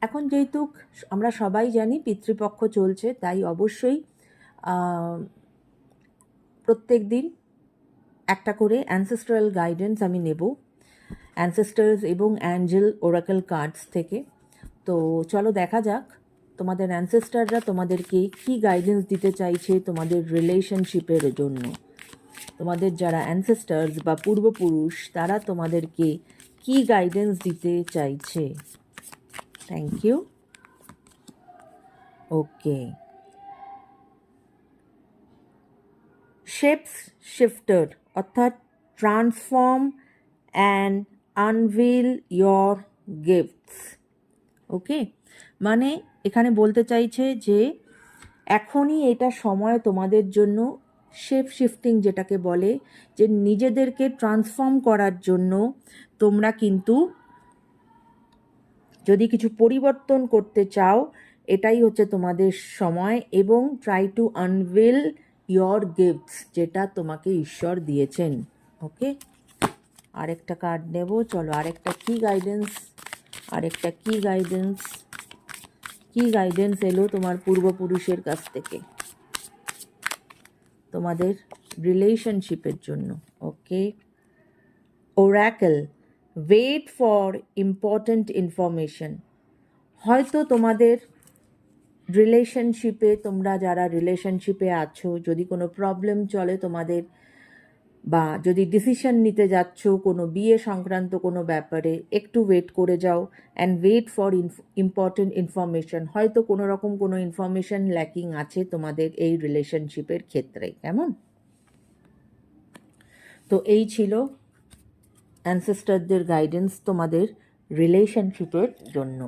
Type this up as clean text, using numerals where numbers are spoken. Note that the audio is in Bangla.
এখন যেহেতু আমরা সবাই জানি পিতৃপক্ষ চলছে, তাই অবশ্যই প্রত্যেক দিন একটা করে অ্যানসেস্ট্রাল গাইডেন্স আমি নেব অ্যানসেস্টার্স এবং অ্যাঞ্জেল ওরাকেল কার্ডস থেকে। তো চলো দেখা যাক তোমাদের অ্যানসেস্টাররা তোমাদেরকে কী গাইডেন্স দিতে চাইছে তোমাদের রিলেশনশিপের জন্য। তোমাদের যারা অ্যানসেস্টার্স বা পূর্বপুরুষ তারা তোমাদেরকে কী গাইডেন্স দিতে চাইছে। Thank you. Okay, shapes shifter অর্থাৎ transform and unveil your gifts. Okay, মানে এখানে বলতে চাইছে যে এখনই এটা সময় তোমাদের জন্য শেপ শিফটিং, যেটাকে বলে যে নিজেদেরকে ট্রান্সফর্ম করার জন্য তোমরা কিন্তু যদি কিছু পরিবর্তন করতে চাও এটাই হচ্ছে তোমাদের সময়, এবং try to anvil your gifts, যেটা তোমাকে ঈশ্বর দিয়েছেন। ওকে, আরেকটা কার্ড নেব। চলো আরেকটা কি গাইডেন্স কি গাইডেন্স এলো তোমার পূর্বপুরুষের কাছ থেকে তোমাদের রিলেশনশিপের জন্য। Okay, oracle, wait for important information. হয়তো তোমাদের রিলেশনশিপে, তোমরা যারা রিলেশনশিপে আছো, যদি কোনো প্রবলেম চলে তোমাদের, বা যদি ডিসিশন নিতে যাচ্ছ কোনো বিয়ে সংক্রান্ত কোনো ব্যাপারে, একটু ওয়েট করে যাও and wait for important information. হয়তো কোনো রকম কোনো ইনফরমেশন ল্যাকিং আছে তোমাদের এই রিলেশনশিপের ক্ষেত্রে। কেমন? তো এই ছিল অ্যানসেস্টারদের গাইডেন্স তোমাদের রিলেশনশিপের জন্য।